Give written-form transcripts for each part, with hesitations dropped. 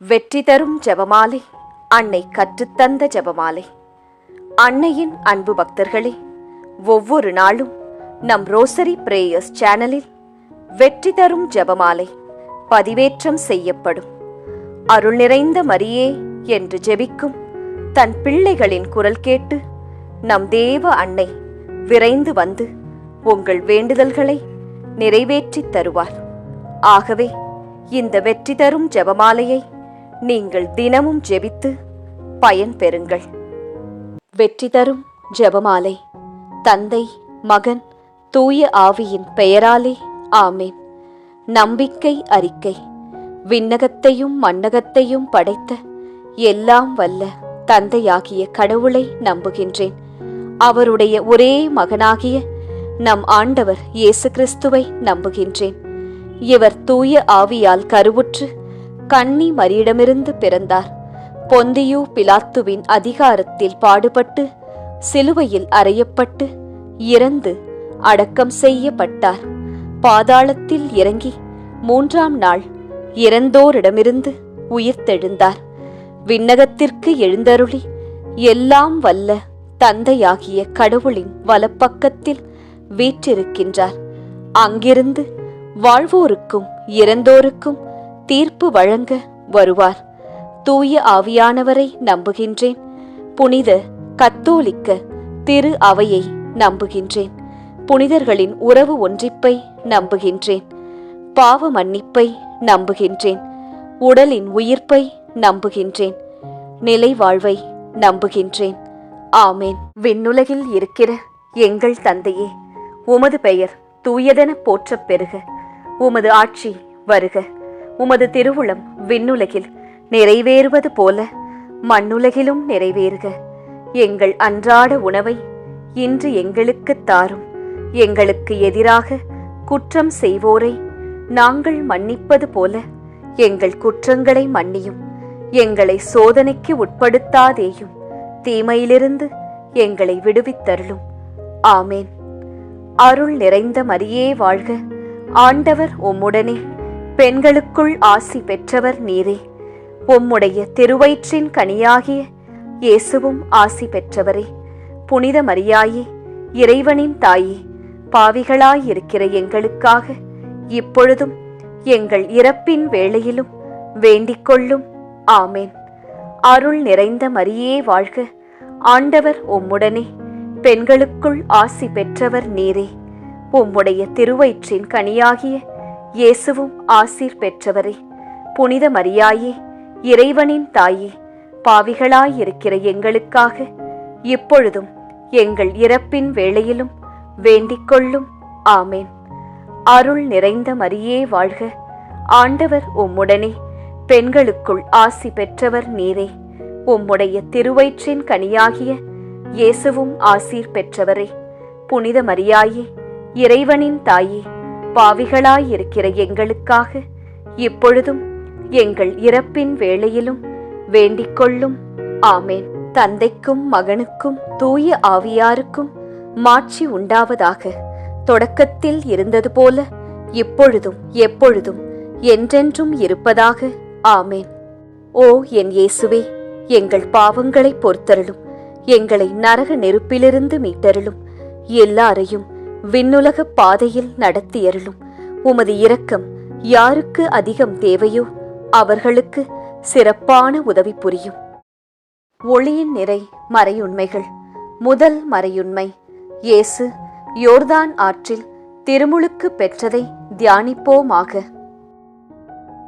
வெற்றி தரும் ஜெபமாலை, அன்னை கற்றுத்தந்த ஜெபமாலை. அன்னையின் அன்பு பக்தர்களே, ஒவ்வொரு நாளும் நம் ரோசரி பிரேயர்ஸ் சேனலில் வெற்றி தரும் ஜெபமாலை பதிவேற்றம் செய்யப்படும். அருள் நிறைந்த மரியே என்று ஜெபிக்கும் தன் பிள்ளைகளின் குரல் கேட்டு நம் தேவ அன்னை விரைந்து வந்து உங்கள் வேண்டுதல்களை நிறைவேற்றித் தருவார். ஆகவே இந்த வெற்றி தரும் ஜெபமாலையை நீங்கள் தினமும் ஜெபித்து பயன் பெறுங்கள். வெற்றி தரும் ஜெபமாலை. தந்தை, மகன், தூய ஆவியின் பெயராலே ஆமேன். நம்பிக்கை அறிக்கை. விண்ணகத்தையும் மண்ணகத்தையும் படைத்த எல்லாம் வல்ல தந்தையாகிய கடவுளை நம்புகின்றேன். அவருடைய ஒரே மகனாகிய நம் ஆண்டவர் இயேசு கிறிஸ்துவை நம்புகின்றேன். இவர் தூய ஆவியால் கருவுற்று கன்னி மரியிடமிருந்து பிறந்தார். பொந்தியு பிலாத்துவின் அதிகாரத்தில் பாடுபட்டு சிலுவையில் அறையப்பட்டு இறந்து அடக்கம் செய்யப்பட்டார். பாதாளத்தில் இறங்கி 3ஆம் நாள் இறந்தோரிடமிருந்து உயிர்த்தெழுந்தார். விண்ணகத்திற்கு எழுந்தருளி எல்லாம் வல்ல தந்தையாகிய கடவுளின் வலப்பக்கத்தில் வீற்றிருக்கின்றார். அங்கிருந்து வாழ்வோருக்கும் இறந்தோருக்கும் தீர்ப்பு வழங்க வருவார். தூய ஆவியானவரை நம்புகின்றேன். புனித கத்தோலிக்க திரு அவையை நம்புகின்றேன். புனிதர்களின் உறவு ஒன்றிப்பை நம்புகின்றேன். பாவ மன்னிப்பை நம்புகின்றேன். உடலின் உயிர்ப்பை நம்புகின்றேன். நிலை வாழ்வை நம்புகின்றேன். ஆமேன். விண்ணுலகில் இருக்கிற எங்கள் தந்தையே, உமது பெயர் தூயதென போற்றப் பெறுக. உமது ஆட்சி வருக. உமது திருவுளம் விண்ணுலகில் நிறைவேறுவது போல மண்ணுலகிலும் நிறைவேறுக. எங்கள் அன்றாட உணவை இன்று எங்களுக்குத் தாரும். எங்களுக்கு எதிராக குற்றம் செய்வோரை நாங்கள் மன்னிப்பது போல எங்கள் குற்றங்களை மன்னியும். எங்களை சோதனைக்கு உட்படுத்தாதேயும், தீமையிலிருந்து எங்களை விடுவித்தருளும். ஆமேன். அருள் நிறைந்த மரியே வாழ்க. ஆண்டவர் உம்முடனே. பெண்களுக்குள் ஆசி பெற்றவர் நீரே. உம்முடைய திருவயிற்றின் கனியாகிய இயேசுவும் ஆசி பெற்றவரே. புனித மரியாயே, இறைவனின் தாயே, பாவிகளாயிருக்கிற எங்களுக்காக இப்பொழுதும் எங்கள் இறப்பின் வேளையிலும் வேண்டிக் கொள்ளும். ஆமேன். அருள் நிறைந்த மரியே வாழ்க. ஆண்டவர் உம்முடனே. பெண்களுக்குள் ஆசி பெற்றவர் நீரே. உம்முடைய திருவயிற்றின் கனியாகிய இயேசுவும் ஆசீர் பெற்றவரே. புனித மரியாயே, இறைவனின் தாயே, பாவிகளாயிருக்கிற எங்களுக்காக இப்பொழுதும் எங்கள் இறப்பின் வேளையிலும் வேண்டிக் கொள்ளும். ஆமேன். அருள் நிறைந்த மரியே வாழ்க. ஆண்டவர் உம்முடனே. பெண்களுக்குள் ஆசி பெற்றவர் நீரே. உம்முடைய திருவயிற்றின் கனியாகிய இயேசுவும் ஆசீர் பெற்றவரே. புனித மரியாயே, இறைவனின் தாயே, பாவிகளாயிருக்கிற எங்களுக்காக இப்பொழுதும் எங்கள் இறப்பின் வேளையிலும் வேண்டிக் கொள்ளும். ஆமேன். தந்தைக்கும் மகனுக்கும் தூய ஆவியாருக்கும் மாட்சி உண்டாவதாக. தொடக்கத்தில் இருந்தது போல இப்பொழுதும் எப்பொழுதும் என்றென்றும் இருப்பதாக. ஆமேன். ஓ என் இயேசுவே, எங்கள் பாவங்களை பொறுத்தருளும். எங்களை நரக நெருப்பிலிருந்து மீட்டருளும். எல்லாரையும் விண்ணுலக பாதையில் நடத்தியருளும். உமது இரக்கம் யாருக்கு அதிகம் தேவையோ அவர்களுக்கு சிறப்பான உதவி புரியும். ஒளியின் நிறை மறையுண்மைகள். முதல் மறையுண்மை, இயேசு யோர்தான் ஆற்றில் திருமுழுக்கு பெற்றதை தியானிப்போமாக.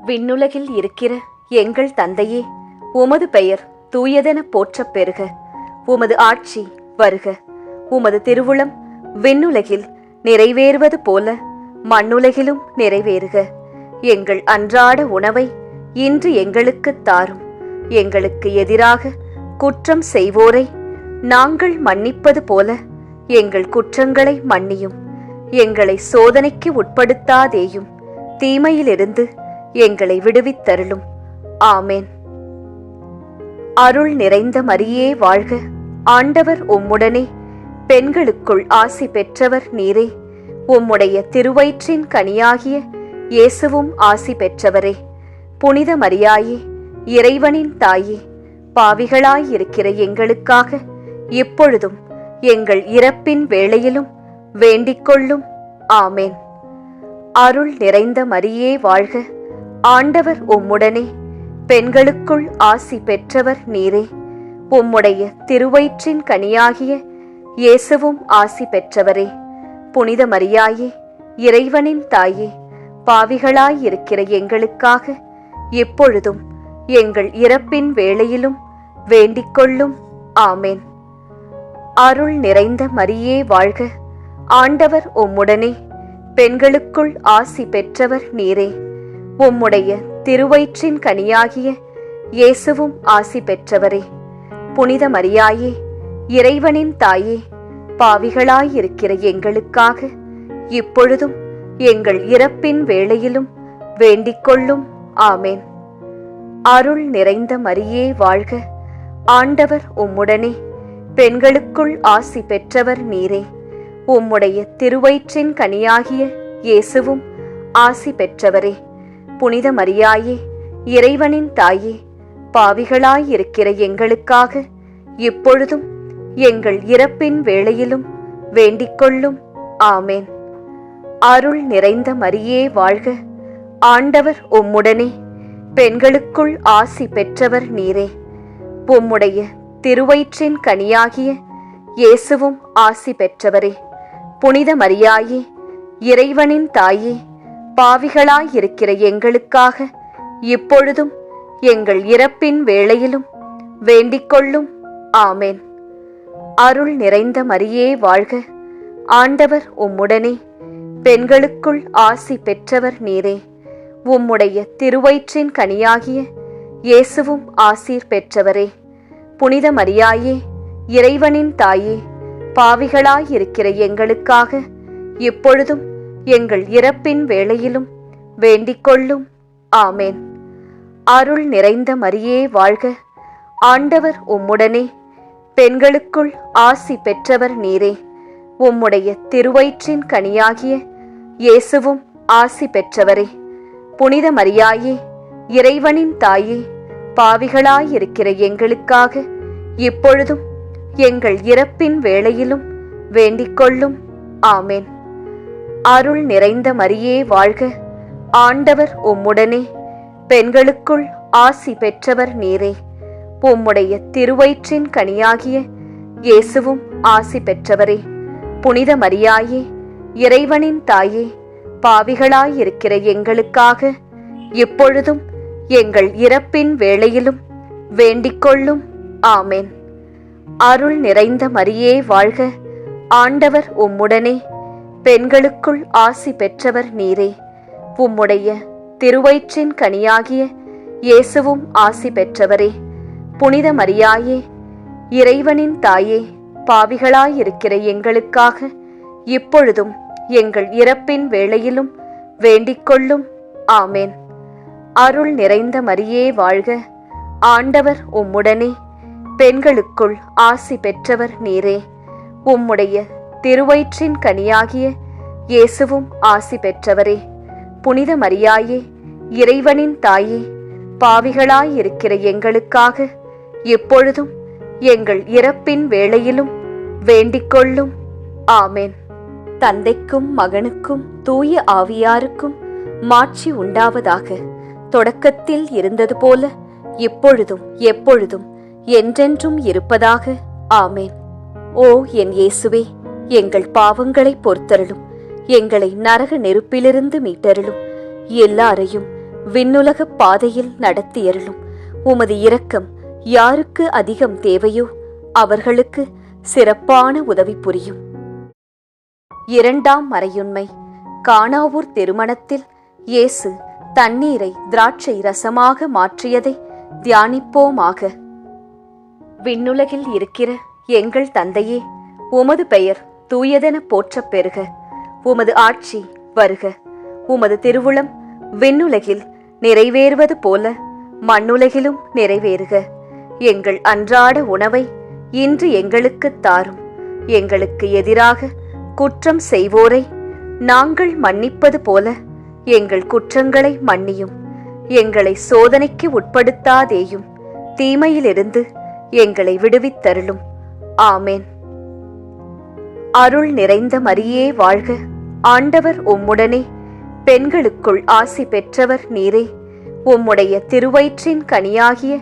விண்ணுலகில் இருக்கிற எங்கள் தந்தையே, உமது பெயர் தூயதென போற்றப் பெறுக. உமது ஆட்சி வருக. உமது திருவுளம் விண்ணுலகில் நிறைவேறுவது போல மண்ணுலகிலும் நிறைவேறுக. எங்கள் அன்றாட உணவை இன்று எங்களுக்குத் தாரும். எங்களுக்கு எதிராக குற்றம் செய்வோரை நாங்கள் மன்னிப்பது போல எங்கள் குற்றங்களை மன்னியும். எங்களை சோதனைக்கு உட்படுத்தாதேயும், தீமையிலிருந்து எங்களை விடுவித்தருளும். ஆமேன். அருள் நிறைந்த மரியே வாழ்க. ஆண்டவர் உம்முடனே. பெண்களுக்குள் ஆசி பெற்றவர் நீரே. உம்முடைய திருவயிற்றின் கனியாகிய இயேசுவும் ஆசி பெற்றவரே. புனித மரியாயே, இறைவனின் தாயே, பாவிகளாயிருக்கிற எங்களுக்காக இப்பொழுதும் எங்கள் இறப்பின் வேளையிலும் வேண்டிக்கொள்ளும். ஆமேன். அருள் நிறைந்த மரியே வாழ்க, ஆண்டவர் உம்முடனே, பெண்களுக்குள் ஆசி பெற்றவர் நீரே. உம்முடைய திருவயிற்றின் கனியாகிய இயேசுவும் ஆசி பெற்றவரே. புனித மரியாயே, இறைவனின் தாயே, பாவிகளாயிருக்கிற எங்களுக்காக இப்பொழுதும் எங்கள் இறப்பின் வேளையிலும் வேண்டிக்கொள்ளும். ஆமேன். அருள் நிறைந்த மரியே வாழ்க, ஆண்டவர் உம்முடனே, பெண்களுக்குள் ஆசி பெற்றவர் நீரே. உம்முடைய திருவயிற்றின் கனியாகிய இயேசுவும் ஆசி பெற்றவரே. புனித மரியாயே, இறைவனின் தாயே, பாவிகளாயிருக்கிற எங்களுக்காக இப்பொழுதும் எங்கள் இறப்பின் வேளையிலும் வேண்டிக்கொள்ளும். ஆமேன். அருள் நிறைந்த மரியே வாழ்க, ஆண்டவர் உம்முடனே, பெண்களுக்குள் ஆசி பெற்றவர் நீரே. உம்முடைய திருவயிற்றின் கனியாகிய இயேசுவும் ஆசி பெற்றவரே. புனித மரியாயே, இறைவனின் தாயே, பாவிகளாயிருக்கிற எங்களுக்காக இப்பொழுதும் எங்கள் இறப்பின் வேளையிலும் வேண்டிக்கொள்ளும். ஆமேன். அருள் நிறைந்த மரியே வாழ்க, ஆண்டவர் உம்முடனே, பெண்களுக்குள் ஆசி பெற்றவர் நீரே. உம்முடைய திருவயிற்றின் கனியாகிய இயேசுவும் ஆசி பெற்றவரே. புனித மரியாயே, இறைவனின் தாயே, பாவிகளாயிருக்கிற எங்களுக்காக இப்பொழுதும் எங்கள் இறப்பின் வேளையிலும் வேண்டிக்கொள்ளும். ஆமேன். அருள் நிறைந்த மரியே வாழ்க, ஆண்டவர் உம்முடனே, பெண்களுக்குள் ஆசி பெற்றவர் நீரே. உம்முடைய திருவயிற்றின் கனியாகிய இயேசுவும் ஆசீர் பெற்றவரே. புனித மரியாயே, இறைவனின் தாயே, பாவிகளாயிருக்கிற எங்களுக்காக இப்பொழுதும் எங்கள் இறப்பின் வேளையிலும் வேண்டிக்கொள்ளும். ஆமேன். அருள் நிறைந்த மரியே வாழ்க, ஆண்டவர் உம்முடனே, பெண்களுக்குள் ஆசி பெற்றவர் நீரே. உம்முடைய திருவயிற்றின் கனியாகிய இயேசுவும் ஆசி பெற்றவரே. புனித மரியாயே, இறைவனின் தாயே, பாவிகளாயிருக்கிற எங்களுக்காக இப்பொழுதும் எங்கள் இறப்பின் வேளையிலும் வேண்டிக்கொள்ளும். ஆமேன். அருள் நிறைந்த மரியே வாழ்க, ஆண்டவர் உம்முடனே, பெண்களுக்குள் ஆசி பெற்றவர் நீரே. உம்முடைய திருவயிற்றின் கனியாகிய இயேசுவும் ஆசி பெற்றவரே. புனித மரியாயே, இறைவனின் தாயே, பாவிகளாயிருக்கிற எங்களுக்காக இப்பொழுதும் எங்கள் இறப்பின் வேளையிலும் வேண்டிக்கொள்ளும். ஆமேன். அருள் நிறைந்த மரியே வாழ்க, ஆண்டவர் உம்முடனே, பெண்களுக்குள் ஆசி பெற்றவர் நீரே. உம்முடைய திருவயிற்றின் கனியாகிய இயேசுவும் ஆசி பெற்றவரே. புனித மரியாயே, இறைவனின் தாயே, பாவிகளாயிருக்கிற எங்களுக்காக இப்பொழுதும் எங்கள் இறப்பின் வேளையிலும் வேண்டிக்கொள்ளும். ஆமேன். அருள் நிறைந்த மரியே வாழ்க, ஆண்டவர் உம்முடனே, பெண்களுக்குள் ஆசி பெற்றவர் நீரே. உம்முடைய திருவயிற்றின் கனியாகிய இயேசுவும் ஆசி பெற்றவரே. புனித மரியாயே, இறைவனின் தாயே, பாவிகளாயிருக்கிற எங்களுக்காக எப்பொழுதும் எங்கள் இறப்பின் வேளையிலும் வேண்டிக்கொள்ளும். ஆமேன். தந்தைக்கும் மகனுக்கும் தூய ஆவியாருக்கும் மாட்சி உண்டாவதாக. தொடக்கத்தில் இருந்தது போல இப்பொழுதும் எப்பொழுதும் என்றென்றும் இருப்பதாக. ஆமேன். ஓ என் இயேசுவே, எங்கள் பாவங்களை பொறுத்தருளும், எங்களை நரக நெருப்பிலிருந்து மீட்டருளும், எல்லாரையும் விண்ணுலக பாதையில் நடத்தியருளும். உமது இரக்கம் யாருக்கு அதிகம் தேவையோ அவர்களுக்கு சிறப்பான உதவி புரியும். இரண்டாம் மறையுண்மை. கானாவூர் திருமணத்தில் இயேசு தண்ணீரை திராட்சை ரசமாக மாற்றியதை தியானிப்போமாக. விண்ணுலகில் இருக்கிற எங்கள் தந்தையே, உமது பெயர் தூயதென போற்றப் பெறுக. உமது ஆட்சி வருக. உமது திருவுளம் விண்ணுலகில் நிறைவேறுவது போல மண்ணுலகிலும் நிறைவேறுக. எங்கள் அன்றாட உணவை இன்று எங்களுக்குத் தாரும். எங்களுக்கு எதிராக குற்றம் செய்வோரை நாங்கள் மன்னிப்பது போல எங்கள் குற்றங்களை மன்னியும். எங்களை சோதனைக்கு உட்படுத்தாதேயும், தீமையிலிருந்து எங்களை விடுவித்தருளும். ஆமேன். அருள் நிறைந்த மரியே வாழ்க, ஆண்டவர் உம்முடனே, பெண்களுக்குள் ஆசி பெற்றவர் நீரே. உம்முடைய திருவயிற்றின் கனியாகிய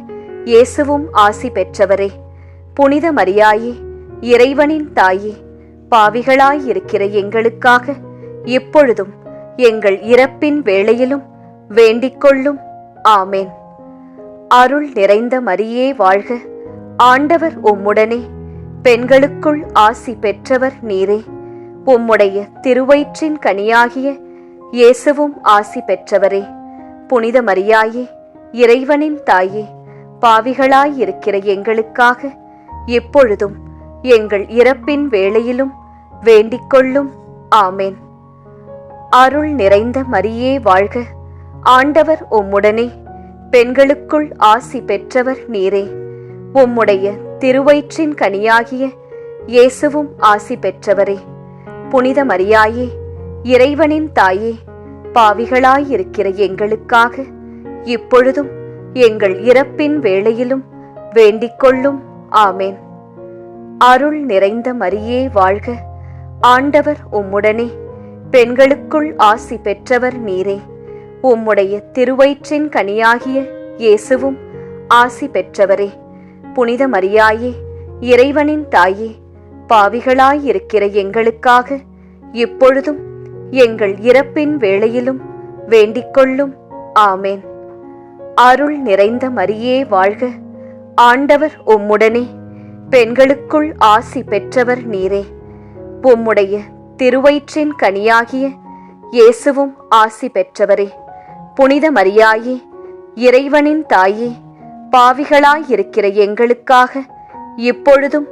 இயேசுவும் ஆசி பெற்றவரே. புனித மரியாயே, இறைவனின் தாயே, பாவிகளாயிருக்கிற எங்களுக்காக இப்பொழுதும் எங்கள் இறப்பின் வேளையிலும் வேண்டிக்கொள்ளும். ஆமேன். அருள் நிறைந்த மரியே வாழ்க, ஆண்டவர் உம்முடனே, பெண்களுக்குள் ஆசி பெற்றவர் நீரே. உம்முடைய திருவயிற்றின் கனியாகிய இயேசுவும் ஆசி பெற்றவரே. புனித மரியாயே, இறைவனின் தாயே, பாவிகளாயிருக்கிற எங்களுக்காக இப்பொழுதும் எங்கள் இறப்பின் வேளையிலும் வேண்டிக்கொள்ளும். ஆமேன். அருள் நிறைந்த மரியே வாழ்க, ஆண்டவர் உம்முடனே, பெண்களுக்குள் ஆசி பெற்றவர் நீரே. உம்முடைய திருவயிற்றின் கனியாகிய இயேசுவும் ஆசி பெற்றவரே. புனித மரியாயே, இறைவனின் தாயே, பாவிகளாயிருக்கிற எங்களுக்காக இப்பொழுதும் எங்கள் இறப்பின் வேளையிலும் வேண்டிக்கொள்ளும். ஆமேன். அருள் நிறைந்த மரியே வாழ்க, ஆண்டவர் உம்முடனே, பெண்களுக்குள் ஆசி பெற்றவர் நீரே. உம்முடைய திருவயிற்றின் கனியாகிய இயேசுவும் ஆசி பெற்றவரே. புனித மரியாயே, இறைவனின் தாயே, பாவிகளாயிருக்கிற எங்களுக்காக இப்பொழுதும் எங்கள் இறப்பின் வேளையிலும் வேண்டிக்கொள்ளும். ஆமேன். அருள் நிறைந்த மரியே வாழ்க, ஆண்டவர் உம்முடனே, பெண்களுக்குள் ஆசி பெற்றவர் நீரே. உம்முடைய திருவயிற்றின் கனியாகிய இயேசுவும் ஆசி பெற்றவரே. புனித மரியாயே, இறைவனின் தாயே, பாவிகளாயிருக்கிற எங்களுக்காக இப்பொழுதும்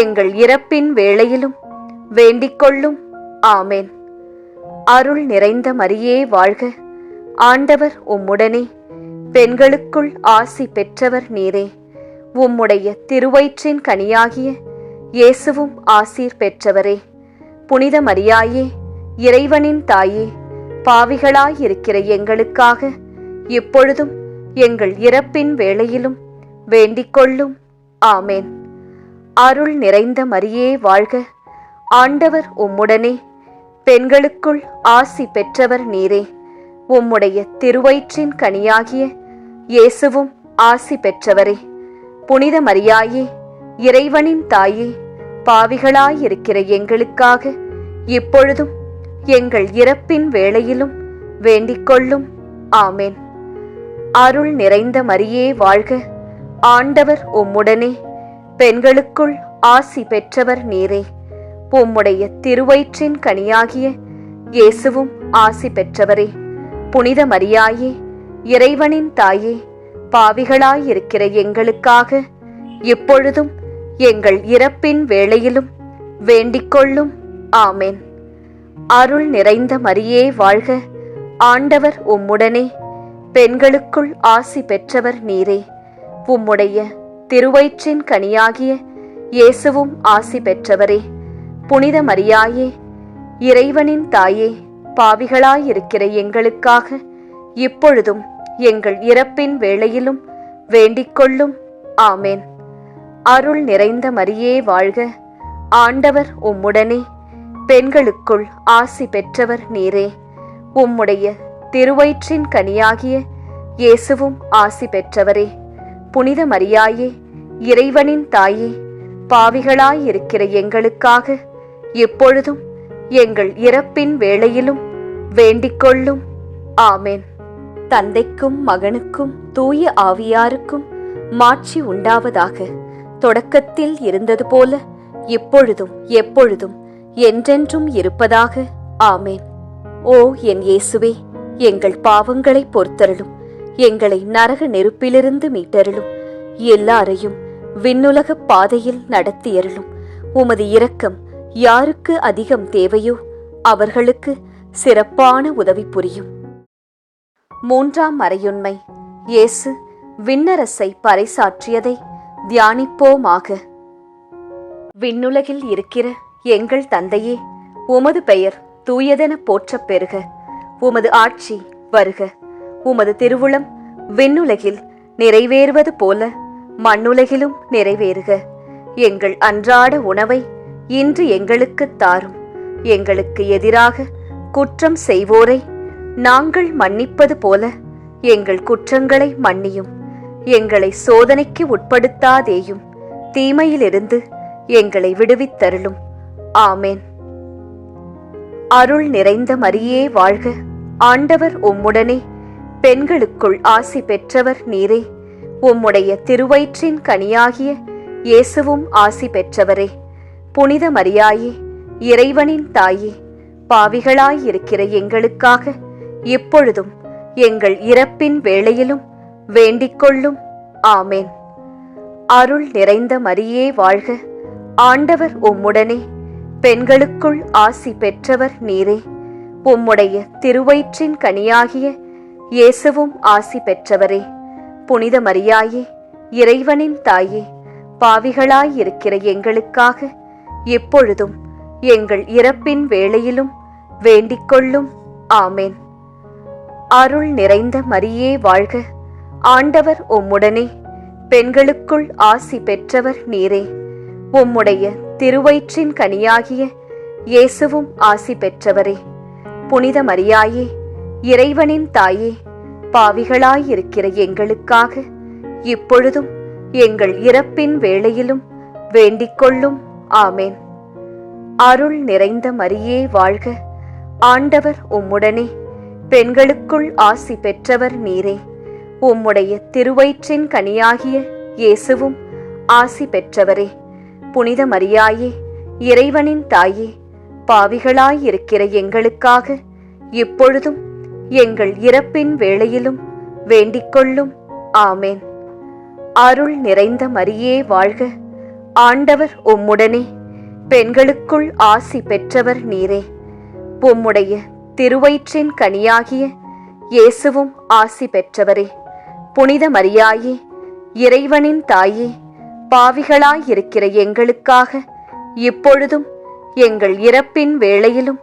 எங்கள் இறப்பின் வேளையிலும் வேண்டிக்கொள்ளும். ஆமேன். அருள் நிறைந்த மரியே வாழ்க, ஆண்டவர் உம்முடனே, பெண்களுக்குள் ஆசி பெற்றவர் நீரே. உம்முடைய திருவயிற்றின் கனியாகிய இயேசுவும் ஆசீர் பெற்றவரே. புனித மரியாயே, இறைவனின் தாயே, பாவிகளாயிருக்கிற எங்களுக்காக இப்பொழுதும் எங்கள் இறப்பின் வேளையிலும் வேண்டிக்கொள்ளும். ஆமேன். அருள் நிறைந்த மரியே வாழ்க, ஆண்டவர் உம்முடனே, பெண்களுக்குள் ஆசி பெற்றவர் நீரே. உம்முடைய திருவயிற்றின் கனியாகிய இயேசுவும் ஆசி பெற்றவரே. புனித மரியாயே, இறைவனின் தாயே, பாவிகளாயிருக்கிற எங்களுக்காக இப்பொழுதும் எங்கள் இறப்பின் வேளையிலும் வேண்டிக்கொள்ளும். ஆமேன். அருள் நிறைந்த மரியே வாழ்க, ஆண்டவர் உம்முடனே, பெண்களுக்குள் ஆசி பெற்றவர் நீரே. உம்முடைய திருவயிற்றின் கனியாகிய இயேசுவும் ஆசி பெற்றவரே. புனித மரியாயே, இறைவனின் தாயே, பாவிகளாயிருக்கிற எங்களுக்காக இப்பொழுதும் எங்கள் இறப்பின் வேளையிலும் வேண்டிக்கொள்ளும். ஆமேன். அருள் நிறைந்த மரியே வாழ்க, ஆண்டவர் உம்முடனே, பெண்களுக்குள் ஆசி பெற்றவர் நீரே. உம்முடைய திருவயிற்றின் கனியாகிய இயேசுவும் ஆசி பெற்றவரே. புனித மரியாயே, இறைவனின் தாயே, பாவிகளாயிருக்கிற எங்களுக்காக இப்பொழுதும் எங்கள் இறப்பின் வேளையிலும் வேண்டிக்கொள்ளும். ஆமேன். அருள் நிறைந்த மரியே வாழ்க, ஆண்டவர் உம்முடனே, பெண்களுக்குள் ஆசி பெற்றவர் நீரே. உம்முடைய திருவயிற்றின் கனியாகிய இயேசுவும் ஆசி பெற்றவரே. புனித மரியாயே, இறைவனின் தாயே, பாவிகளாயிருக்கிற எங்களுக்காக இப்பொழுதும் எங்கள் இறப்பின் வேளையிலும் வேண்டிக்கொள்ளும். ஆமேன். தந்தைக்கும் மகனுக்கும் தூய ஆவியாருக்கும் மாட்சி உண்டாவதாக. தொடக்கத்தில் இருந்தது போல இப்பொழுதும் எப்பொழுதும் என்றென்றும் இருப்பதாக. ஆமேன். ஓ என் இயேசுவே, எங்கள் பாவங்களை பொறுத்தருளும், எங்களை நரக நெருப்பிலிருந்து மீட்டருளும், எல்லாரையும் விண்ணுலக பாதையில் நடத்தியருளும். உமது இரக்கம் யாருக்கு அதிகம் தேவையோ அவர்களுக்கு சிறப்பான உதவி புரியும். மூன்றாம் மறையுண்மை, இயேசு விண்ணரசை பறைசாற்றியதை தியானிப்போமாக. விண்ணுலகில் இருக்கிற எங்கள் தந்தையே, உமது பெயர் தூயதென போற்றப் பெறுக. உமது ஆட்சி வருக. உமது திருவுளம் விண்ணுலகில் நிறைவேறுவது போல மண்ணுலகிலும் நிறைவேறுக. எங்கள் அன்றாட உணவை இன்று எங்களுக்குத் தாரும். எங்களுக்கு எதிராக குற்றம் செய்வோரை நாங்கள் மன்னிப்பது போல எங்கள் குற்றங்களை மன்னியும். எங்களை சோதனைக்கு உட்படுத்தாதேயும், தீமையிலிருந்து எங்களை விடுவித்தருளும். ஆமேன். அருள் நிறைந்த மரியே வாழ்க. ஆண்டவர் உம்முடனே, பெண்களுக்குள் ஆசி பெற்றவர் நீரே. உம்முடைய திருவயிற்றின் கனியாகிய இயேசுவும் ஆசி பெற்றவரே. புனித மரியாயே, இறைவனின் தாயே, பாவிகளாயிருக்கிற எங்களுக்காக எப்பொழுதும் எங்கள் இறப்பின் வேளையிலும் வேண்டிக்கொள்ளும். ஆமேன். அருள் நிறைந்த மரியே வாழ்க. ஆண்டவர் உம்முடனே, பெண்களுக்குள் ஆசி பெற்றவர் நீரே. உம்முடைய திருவயிற்றின் கனியாகிய இயேசுவும் ஆசி பெற்றவரே. புனித மரியாயே, இறைவனின் தாயே, பாவிகளாயிருக்கிற எங்களுக்காக எப்பொழுதும் எங்கள் இறப்பின் வேளையிலும் வேண்டிக்கொள்ளும். ஆமேன். அருள் நிறைந்த மரியே வாழ்க. ஆண்டவர் உம்முடனே, பெண்களுக்குள் ஆசி பெற்றவர் நீரே. உம்முடைய திருவயிற்றின் கனியாகிய இயேசுவும் ஆசி பெற்றவரே. புனித மரியாயே, இறைவனின் தாயே, பாவிகளாயிருக்கிற எங்களுக்காக இப்பொழுதும் எங்கள் இறப்பின் வேளையிலும் வேண்டிக்கொள்ளும். ஆமேன். அருள் நிறைந்த மரியே வாழ்க. ஆண்டவர் உம்முடனே, பெண்களுக்குள் ஆசி பெற்றவர் நீரே. உம்முடைய திருவயிற்றின் கனியாகிய இயேசுவும் ஆசி பெற்றவரே. புனித மரியாயே, இறைவனின் தாயே, பாவிகளாயிருக்கிற எங்களுக்காக இப்பொழுதும் எங்கள் இறப்பின் வேளையிலும் வேண்டிக்கொள்ளும். ஆமேன். அருள் நிறைந்த மரியே வாழ்க. ஆண்டவர் உம்முடனே, பெண்களுக்குள் ஆசி பெற்றவர் நீரே. உம்முடைய திருவயிற்றின் கனியாகிய இயேசுவும் ஆசி பெற்றவரே. புனித மரியாயே, இறைவனின் தாயே, பாவிகளாயிருக்கிற எங்களுக்காக இப்பொழுதும் எங்கள் இறப்பின் வேளையிலும்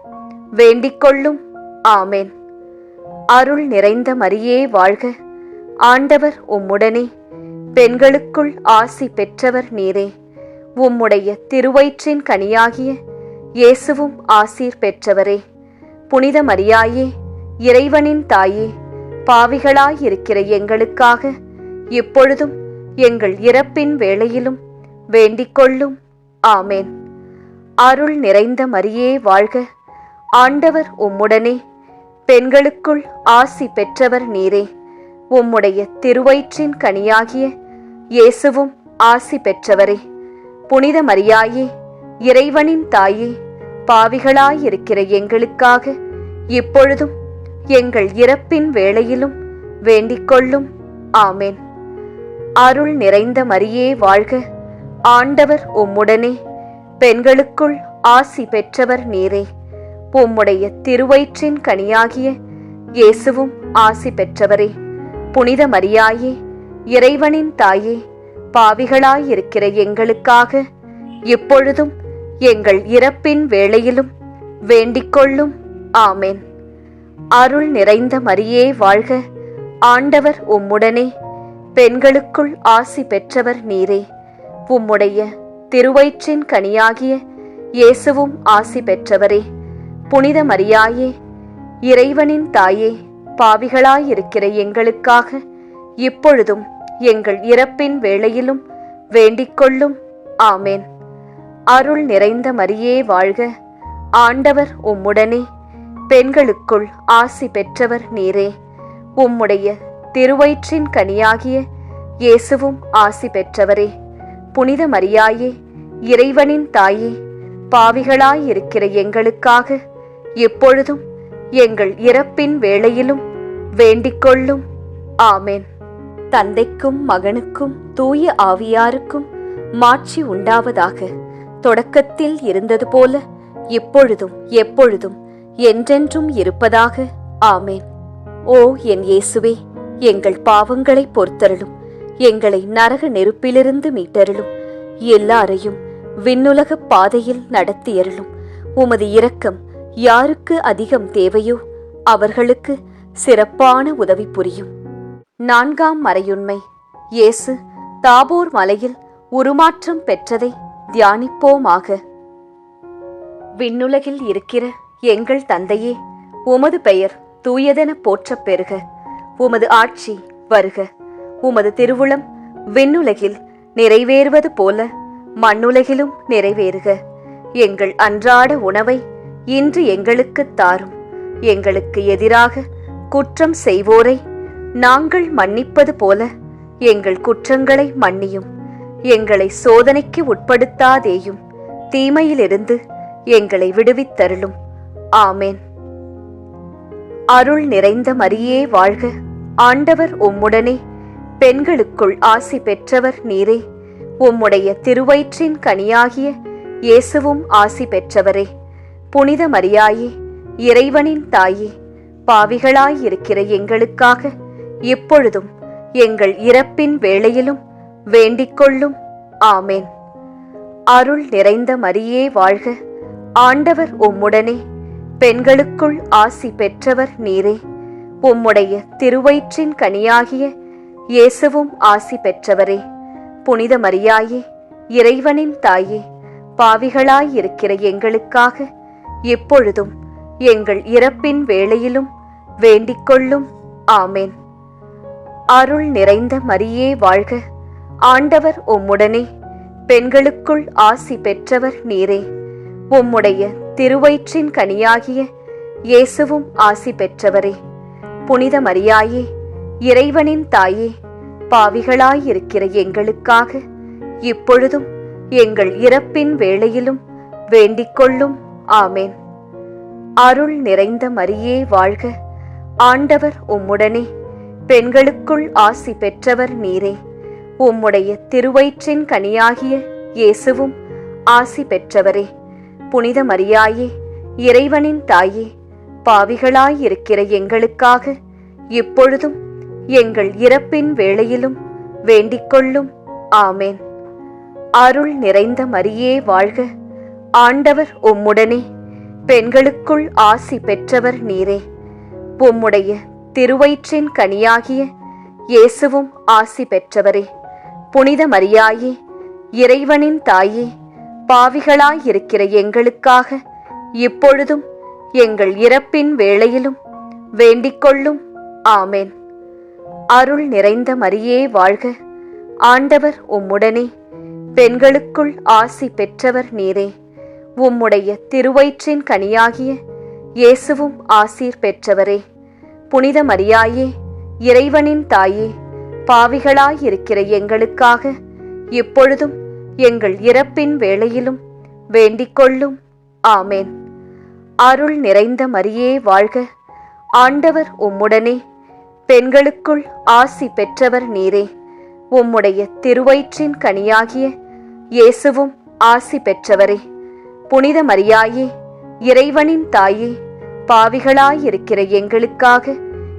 வேண்டிக்கொள்ளும். ஆமேன். அருள் நிறைந்த மரியே வாழ்க. ஆண்டவர் உம்முடனே, பெண்களுக்குள் ஆசி பெற்றவர் நீரே. உம்முடைய திருவயிற்றின் கனியாகிய இயேசுவும் ஆசீர் பெற்றவரே. புனித மரியாயே, இறைவனின் தாயே, பாவிகளாயிருக்கிற எங்களுக்காக இப்பொழுதும் எங்கள் இறப்பின் வேளையிலும் வேண்டிக்கொள்ளும். ஆமேன். அருள் நிறைந்த மரியே வாழ்க. ஆண்டவர் உம்முடனே, பெண்களுக்குள் ஆசி பெற்றவர் நீரே. உம்முடைய திருவயிற்றின் கனியாகிய இயேசுவும் ஆசி பெற்றவரே. புனித மரியாயே, இறைவனின் தாயே, பாவிகளாயிருக்கிற எங்களுக்காக இப்பொழுதும் எங்கள் இறப்பின் வேளையிலும் வேண்டிக்கொள்ளும். ஆமேன். அருள் நிறைந்த மரியே வாழ்க. ஆண்டவர் உம்முடனே, பெண்களுக்குள் ஆசி பெற்றவர் நீரே. உம்முடைய திருவயிற்றின் கனியாகிய இயேசுவும் ஆசி பெற்றவரே. புனித மரியாயே, இறைவனின் தாயே, பாவிகளாயிருக்கிற எங்களுக்காக இப்பொழுதும் எங்கள் இறப்பின் வேளையிலும் வேண்டிக்கொள்ளும். ஆமேன். அருள் நிறைந்த மரியே வாழ்க. ஆண்டவர் உம்முடனே, பெண்களுக்குள் ஆசி பெற்றவர் நீரே. உம்முடைய திருவயிற்றின் கனியாகிய இயேசுவும் ஆசி பெற்றவரே. புனித மரியாயே, இறைவனின் தாயே, பாவிகளாயிருக்கிற எங்களுக்காக இப்பொழுதும் எங்கள் இறப்பின் வேளையிலும் வேண்டிக்கொள்ளும். ஆமேன். அருள் நிறைந்த மரியே வாழ்க. ஆண்டவர் உம்முடனே, பெண்களுக்குள் ஆசி பெற்றவர் நீரே. உம்முடைய திருவயிற்றின் கனியாகிய இயேசுவும் ஆசி பெற்றவரே. புனித மரியாயே, இறைவனின் தாயே, பாவிகளாயிருக்கிற எங்களுக்காக எப்பொழுதும் எங்கள் இறப்பின் வேளையிலும் வேண்டிக்கொள்ளும். ஆமேன். தந்தைக்கும் மகனுக்கும் தூய ஆவியாருக்கும் மாட்சி உண்டாவதாக. தொடக்கத்தில் இருந்தது போல இப்பொழுதும் எப்பொழுதும் என்றென்றும் இருப்பதாக. ஆமேன். ஓ என் இயேசுவே, எங்கள் பாவங்களை பொறுத்தருளும். எங்களை நரக நெருப்பிலிருந்து மீட்டருளும். எல்லாரையும் விண்ணுலக பாதையில் நடத்தியருளும். உமது இரக்கம் யாருக்கு அதிகம் தேவையோ அவர்களுக்கு சிறப்பான உதவி புரியும். 4ஆம் மறையுண்மை. இயேசு தாபோர் மலையில் உருமாற்றம் பெற்றதை தியானிப்போமாக. விண்ணுலகில் இருக்கிற எங்கள் தந்தையே, உமது பெயர் தூயதென போற்றப் பெறுக. உமது ஆட்சி வருக. உமது திருவுளம் விண்ணுலகில் நிறைவேறுவது போல மண்ணுலகிலும் நிறைவேறுக. எங்கள் அன்றாட உணவை இன்று எங்களுக்குத் தாரும். எங்களுக்கு எதிராக குற்றம் செய்வோரை நாங்கள் மன்னிப்பது போல எங்கள் குற்றங்களை மன்னியும். எங்களை சோதனைக்கு உட்படுத்தாதேயும், தீமையிலிருந்து எங்களை விடுவித்தருளும். ஆமேன். அருள் நிறைந்த மரியே வாழ்க. ஆண்டவர் உம்முடனே, பெண்களுக்குள் ஆசி பெற்றவர் நீரே. உம்முடைய திருவயிற்றின் கனியாகிய இயேசுவும் ஆசி பெற்றவரே. புனித மரியாயே, இறைவனின் தாயே, பாவிகளாயிருக்கிற எங்களுக்காக இப்பொழுதும் எங்கள் இறப்பின் வேளையிலும் வேண்டிக்கொள்ளும். ஆமேன். அருள் நிறைந்த மரியே வாழ்க. ஆண்டவர் உம்முடனே, பெண்களுக்குள் ஆசி பெற்றவர் நீரே. உம்முடைய திருவயிற்றின் கனியாகிய இயேசுவும் ஆசி பெற்றவரே. புனித மரியாயே, இறைவனின் தாயே, பாவிகளாயிருக்கிற எங்களுக்காக இப்பொழுதும் எங்கள் இறப்பின் வேளையிலும் வேண்டிக்கொள்ளும். ஆமேன். அருள் நிறைந்த மரியே வாழ்க. ஆண்டவர் உம்முடனே, பெண்களுக்குள் ஆசி பெற்றவர் நீரே. உம்முடைய திருவயிற்றின் கனியாகிய இயேசுவும் ஆசி பெற்றவரே. புனித மரியாயே, இறைவனின் தாயே, பாவிகளாயிருக்கிற எங்களுக்காக இப்பொழுதும் எங்கள் இறப்பின் வேளையிலும் வேண்டிக்கொள்ளும். ஆமேன். அருள் நிறைந்த மரியே வாழ்க. ஆண்டவர் உம்முடனே, பெண்களுக்குள் ஆசி பெற்றவர் நீரே. உம்முடைய திருவயிற்றின் கனியாகிய இயேசுவும் ஆசி பெற்றவரே. புனித மரியாயே, இறைவனின் தாயே, பாவிகளாயிருக்கிற எங்களுக்காக இப்பொழுதும் எங்கள் இறப்பின் வேளையிலும் வேண்டிக்கொள்ளும். ஆமேன். அருள் நிறைந்த மரியே வாழ்க. ஆண்டவர் உம்முடனே, பெண்களுக்குள் ஆசி பெற்றவர் நீரே. உம்முடைய திருவயிற்றின் கனியாகிய இயேசுவும் ஆசி பெற்றவரே. புனித மரியாயே, இறைவனின் தாயே, பாவிகளாயிருக்கிற எங்களுக்காக இப்பொழுதும் எங்கள் இறப்பின் வேளையிலும் வேண்டிக்கொள்ளும். ஆமேன். அருள் நிறைந்த மரியே வாழ்க. ஆண்டவர் உம்முடனே, பெண்களுக்குள் ஆசி பெற்றவர் நீரே. உம்முடைய திருவயிற்றின் கனியாகிய இயேசுவும் ஆசீர் பெற்றவரே. புனித மரியாயே, இறைவனின் தாயே, பாவிகளாயிருக்கிற எங்களுக்காக இப்பொழுதும் எங்கள் இறப்பின் வேளையிலும் வேண்டிக்கொள்ளும். ஆமேன். அருள் நிறைந்த மரியே வாழ்க. ஆண்டவர் உம்முடனே, பெண்களுக்குள் ஆசி பெற்றவர் நீரே. உம்முடைய திருவயிற்றின் கனியாகிய இயேசுவும் ஆசி பெற்றவரே. புனித மரியாயே, இறைவனின் தாயே, பாவிகளாயிருக்கிற எங்களுக்காக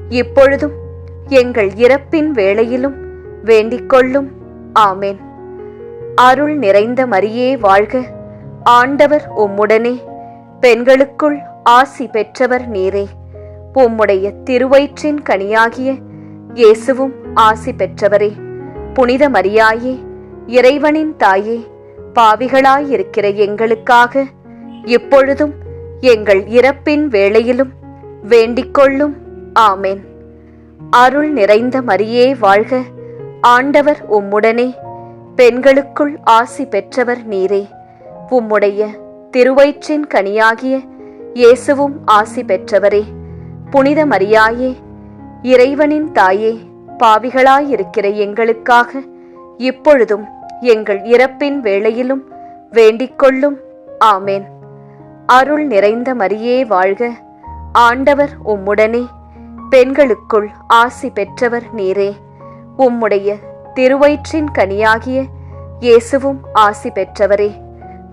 இப்பொழுதும் எங்கள் இறப்பின் வேளையிலும் வேண்டிக்கொள்ளும். ஆமேன். அருள் நிறைந்த மரியே வாழ்க. ஆண்டவர் உம்முடனே, பெண்களுக்குள் ஆசி பெற்றவர் நீரே. உம்முடைய திருவயிற்றின் கனியாகிய இயேசுவும் ஆசி பெற்றவரே. புனித மரியாயே, இறைவனின் தாயே, பாவிகளாயிருக்கிற எங்களுக்காக இப்பொழுதும் எங்கள் இறப்பின் வேளையிலும் வேண்டிக்கொள்ளும். ஆமேன். அருள் நிறைந்த மரியே வாழ்க. ஆண்டவர் உம்முடனே, பெண்களுக்குள் ஆசி பெற்றவர் நீரே. உம்முடைய திருவயிற்றின் கனியாகிய இயேசுவும் ஆசி பெற்றவரே. புனித மரியாயே, இறைவனின் தாயே, பாவிகளாயிருக்கிற எங்களுக்காக இப்பொழுதும் எங்கள் இறப்பின் வேளையிலும் வேண்டிக்கொள்ளும். ஆமேன். அருள் நிறைந்த மரியே வாழ்க. ஆண்டவர் உம்முடனே, பெண்களுக்குள் ஆசி பெற்றவர் நீரே. உம்முடைய திருவயிற்றின் கனியாகிய இயேசுவும் ஆசி பெற்றவரே.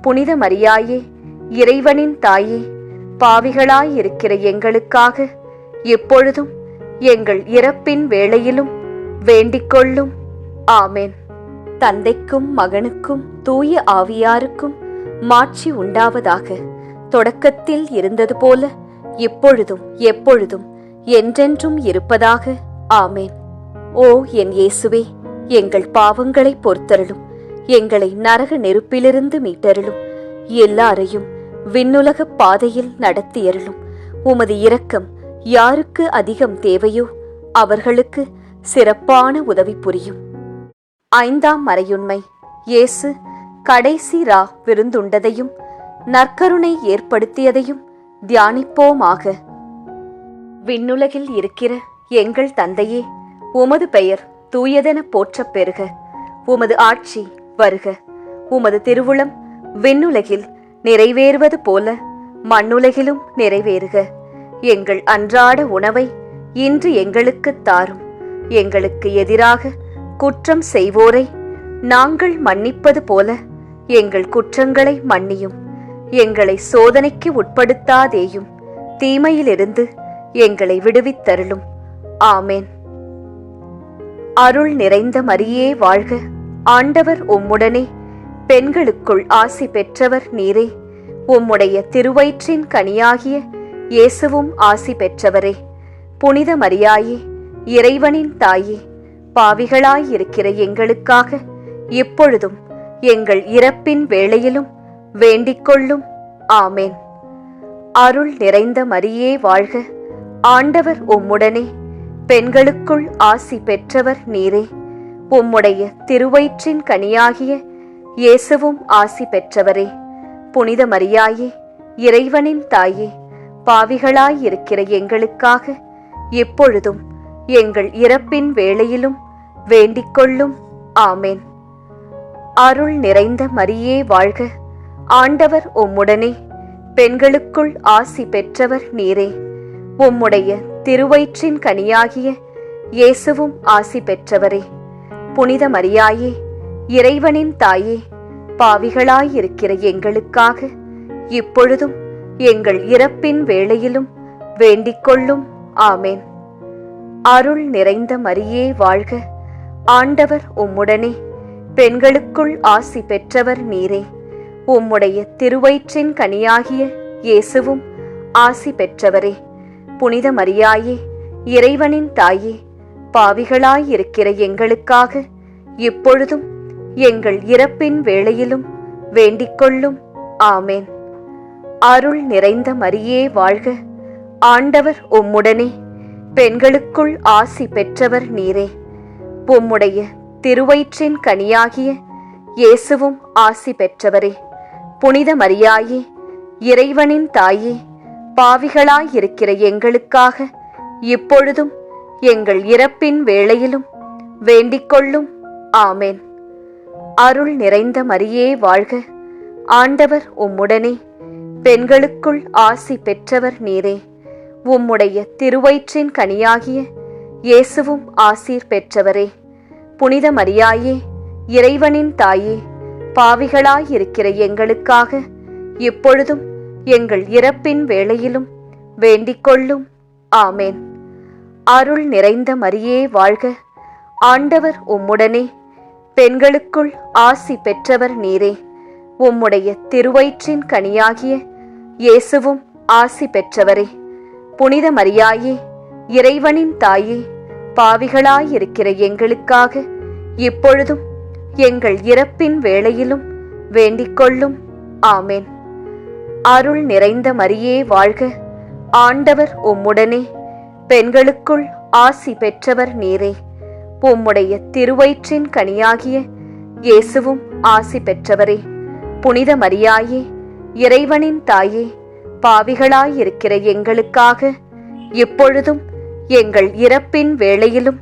புனித மரியாயே, இறைவனின் தாயே, பாவிகளாயிருக்கிற எங்களுக்காக எப்பொழுதும் எங்கள் இறப்பின் வேளையிலும் வேண்டிக்கொள்ளும். ஆமேன். தந்தைக்கும் மகனுக்கும் தூய ஆவியாருக்கும் மாட்சி உண்டாவதாக. தொடக்கத்தில் இருந்தது போல இப்பொழுதும் எப்பொழுதும் என்றென்றும் இருப்பதாக. ஆமேன். ஓ என் இயேசுவே, எங்கள் பாவங்களை பொறுத்தருளும். எங்களை நரக நெருப்பிலிருந்து மீட்டருளும். எல்லாரையும் விண்ணுலக பாதையில் நடத்தியருளும். உமது இரக்கம் யாருக்கு அதிகம் தேவையோ அவர்களுக்கு சிறப்பான உதவி புரியும். 5ஆம் மறையுண்மை. இயேசு கடைசி விருந்துண்டதையும் நற்கருணை ஏற்படுத்தியதையும் தியானிப்போமாக. விண்ணுலகில் இருக்கிற எங்கள் தந்தையே, உமது பெயர் தூயதென போற்றப் பெறுக. உமது ஆட்சி வருக. உமது திருவுளம் விண்ணுலகில் நிறைவேறுவது போல மண்ணுலகிலும் நிறைவேறுக. எங்கள் அன்றாட உணவை இன்று எங்களுக்குத் தாரும். எங்களுக்கு எதிராக குற்றம் செய்வோரை நாங்கள் மன்னிப்பது போல எங்கள் குற்றங்களை மன்னியும். எங்களை சோதனைக்கு உட்படுத்தாதேயும், தீமையிலிருந்து எங்களை விடுவித்தருளும். ஆமேன். அருள் நிறைந்த மரியே வாழ்க. ஆண்டவர் உம்முடனே, பெண்களுக்குள் ஆசி பெற்றவர் நீரே. உம்முடைய திருவயிற்றின் கனியாகிய இயேசுவும் ஆசி பெற்றவரே. புனித மரியாயே, இறைவனின் தாயே, பாவிகளாயிருக்கிற எங்களுக்காக எப்பொழுதும் எங்கள் இறப்பின் வேளையிலும் வேண்டிக்கொள்ளும். ஆமேன். அருள் நிறைந்த மரியே வாழ்க. ஆண்டவர் உம்முடனே, பெண்களுக்குள் ஆசி பெற்றவர் நீரே. உம்முடைய திருவயிற்றின் கனியாகிய இயேசுவும் ஆசி பெற்றவரே. புனித மரியாயே, இறைவனின் தாயே, பாவிகளாயிருக்கிற எங்களுக்காக எப்பொழுதும் எங்கள் இறப்பின் வேளையிலும் வேண்டிக்கொள்ளும். ஆமேன். அருள் நிறைந்த மரியே வாழ்க. ஆண்டவர் உம்முடனே, பெண்களுக்குள் ஆசி பெற்றவர் நீரே. உம்முடைய திருவயிற்றின் கனியாகிய இயேசுவும் ஆசி பெற்றவரே. புனித மரியாயே, இறைவனின் தாயே, பாவிகளாயிருக்கிற எங்களுக்காக இப்பொழுதும் எங்கள் இறப்பின் வேளையிலும் வேண்டிக்கொள்ளும். ஆமேன். அருள் நிறைந்த மரியே வாழ்க. ஆண்டவர் உம்முடனே, பெண்களுக்குள் ஆசி பெற்றவர் நீரே. உம்முடைய திருவயிற்றின் கனியாகிய இயேசுவும் ஆசி பெற்றவரே. புனித மரியாயே, இறைவனின் தாயே, பாவிகளாயிருக்கிற எங்களுக்காக இப்பொழுதும் எங்கள் இறப்பின் வேளையிலும் வேண்டிக்கொள்ளும். ஆமேன். அருள் நிறைந்த மரியே வாழ்க. ஆண்டவர் உம்முடனே, பெண்களுக்குள் ஆசி பெற்றவர் நீரே. உம்முடைய திருவயிற்றின் கனியாகிய இயேசுவும் ஆசி பெற்றவரே. புனித மரியாயே, இறைவனின் தாயே, பாவிகளாயிருக்கிற எங்களுக்காக இப்பொழுதும் எங்கள் இறப்பின் வேளையிலும் வேண்டிக்கொள்ளும். ஆமேன். அருள் நிறைந்த மரியே வாழ்க. ஆண்டவர் உம்முடனே, பெண்களுக்குள் ஆசி பெற்றவர் நீரே. உம்முடைய திருவயிற்றின் கனியாகிய இயேசுவும் ஆசீர் பெற்றவரே. புனித மரியாயே, இறைவனின் தாயே, பாவிகளாயிருக்கிற எங்களுக்காக இப்பொழுதும் எங்கள் இறப்பின் வேளையிலும் வேண்டிக்கொள்ளும். ஆமேன். அருள் நிறைந்த மரியே வாழ்க. ஆண்டவர் உம்முடனே, பெண்களுக்குள் ஆசி பெற்றவர் நீரே. உம்முடைய திருவயிற்றின் கனியாகிய இயேசுவும் ஆசி பெற்றவரே. புனித மரியாயே, இறைவனின் தாயே, பாவிகளாயிருக்கிற எங்களுக்காக இப்பொழுதும் எங்கள் இறப்பின் வேளையிலும் வேண்டிக்கொள்ளும். ஆமேன். அருள் நிறைந்த மரியே வாழ்க. ஆண்டவர் உம்முடனே, பெண்களுக்குள் ஆசி பெற்றவர் நீரே. உம்முடைய திருவயிற்றின் கனியாகிய இயேசுவும் ஆசி பெற்றவரே. புனித மரியாயே, இறைவனின் தாயே, பாவிகளாயிருக்கிற எங்களுக்காக இப்பொழுதும் எங்கள் இறப்பின் வேளையிலும்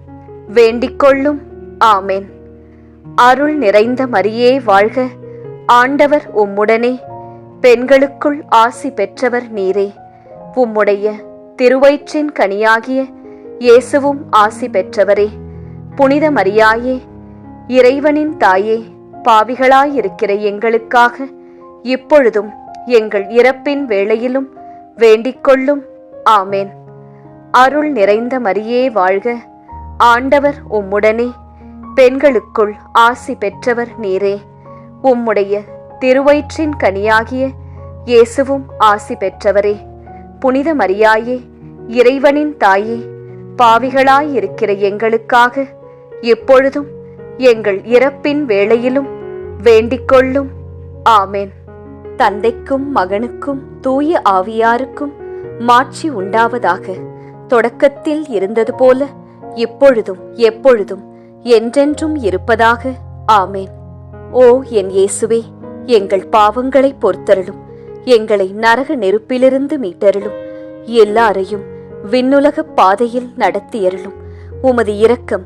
வேண்டிக்கொள்ளும். ஆமேன். அருள் நிறைந்த மரியே வாழ்க. ஆண்டவர் உம்முடனே, பெண்களுக்குள் ஆசி பெற்றவர் நீரே. உம்முடைய திருவயிற்றின் கனியாகிய இயேசுவும் ஆசி பெற்றவரே. புனித மரியாயே, இறைவனின் தாயே, பாவிகளாயிருக்கிற எங்களுக்காக இப்பொழுதும் எங்கள் இறப்பின் வேளையிலும் வேண்டிக்கொள்ளும். ஆமேன். அருள் நிறைந்த மரியே வாழ்க. ஆண்டவர் உம்முடனே, பெண்களுக்குள் ஆசி பெற்றவர் நீரே. உம்முடைய திருவயிற்றின் கனியாகிய இயேசுவும் ஆசி பெற்றவரே. புனித மரியாயே, இறைவனின் தாயே, பாவிகளாயிருக்கிற எங்களுக்காக எப்பொழுதும் எங்கள் இறப்பின் வேளையிலும் வேண்டிக்கொள்ளும். ஆமென். தந்தைக்கும் மகனுக்கும் தூய ஆவியாருக்கும் மாட்சி உண்டாவதாக. தொடக்கத்தில் இருந்தது போல இப்பொழுதும் எப்பொழுதும் என்றென்றும் இருப்பதாக. ஆமென். ஓ என் இயேசுவே, எங்கள் பாவங்களை பொறுத்தருளும். எங்களை நரக நெருப்பிலிருந்து மீட்டருளும். எல்லாரையும் விண்ணுலக பாதையில் நடத்தியருளும். உமது இரக்கம்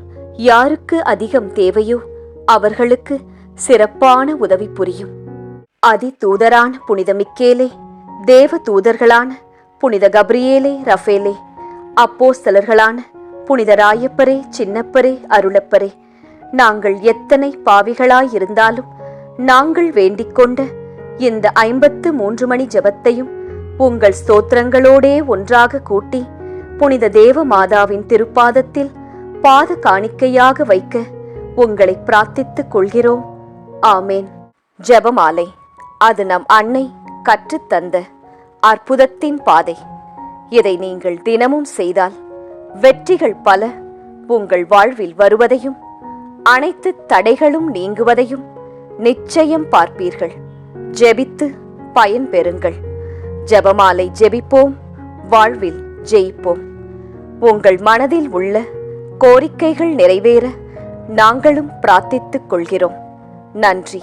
யாருக்கு அதிகம் தேவையோ அவர்களுக்கு சிறப்பான உதவி புரியும். அதி தூதரான புனித மிக்கேலே, தேவ தூதர்களான புனித கப்ரியேலே, ரஃபேலே, அப்போஸ்தலர்களான புனித ராயப்பரே, சின்னப்பரே, அருளப்பரே, நாங்கள் எத்தனை பாவிகளாயிருந்தாலும் நாங்கள் வேண்டிக்கொண்ட இந்த 53 மணி ஜெபத்தையும் உங்கள் ஸ்தோத்திரங்களோடே ஒன்றாக கூட்டி புனித தேவ மாதாவின் திருப்பாதத்தில் பாத காணிக்கையாக வைக்க உங்களை பிரார்த்தித்துக் கொள்கிறோம். ஆமேன். ஜெபமாலை. அது நம் அன்னை கற்றுத்தந்த அற்புதத்தின் பாதை. இதை நீங்கள் தினமும் செய்தால் வெற்றிகள் பல உங்கள் வாழ்வில் வருவதையும் அனைத்து தடைகளும் நீங்குவதையும் நிச்சயம் பார்ப்பீர்கள். ஜெபித்து பயன் பெறுங்கள். ஜெபமாலை ஜெபிப்போம், வாழ்வில் ஜெயிப்போம். உங்கள் மனதில் உள்ள கோரிக்கைகள் நிறைவேற நாங்களும் பிரார்த்தித்துக் கொள்கிறோம். நன்றி.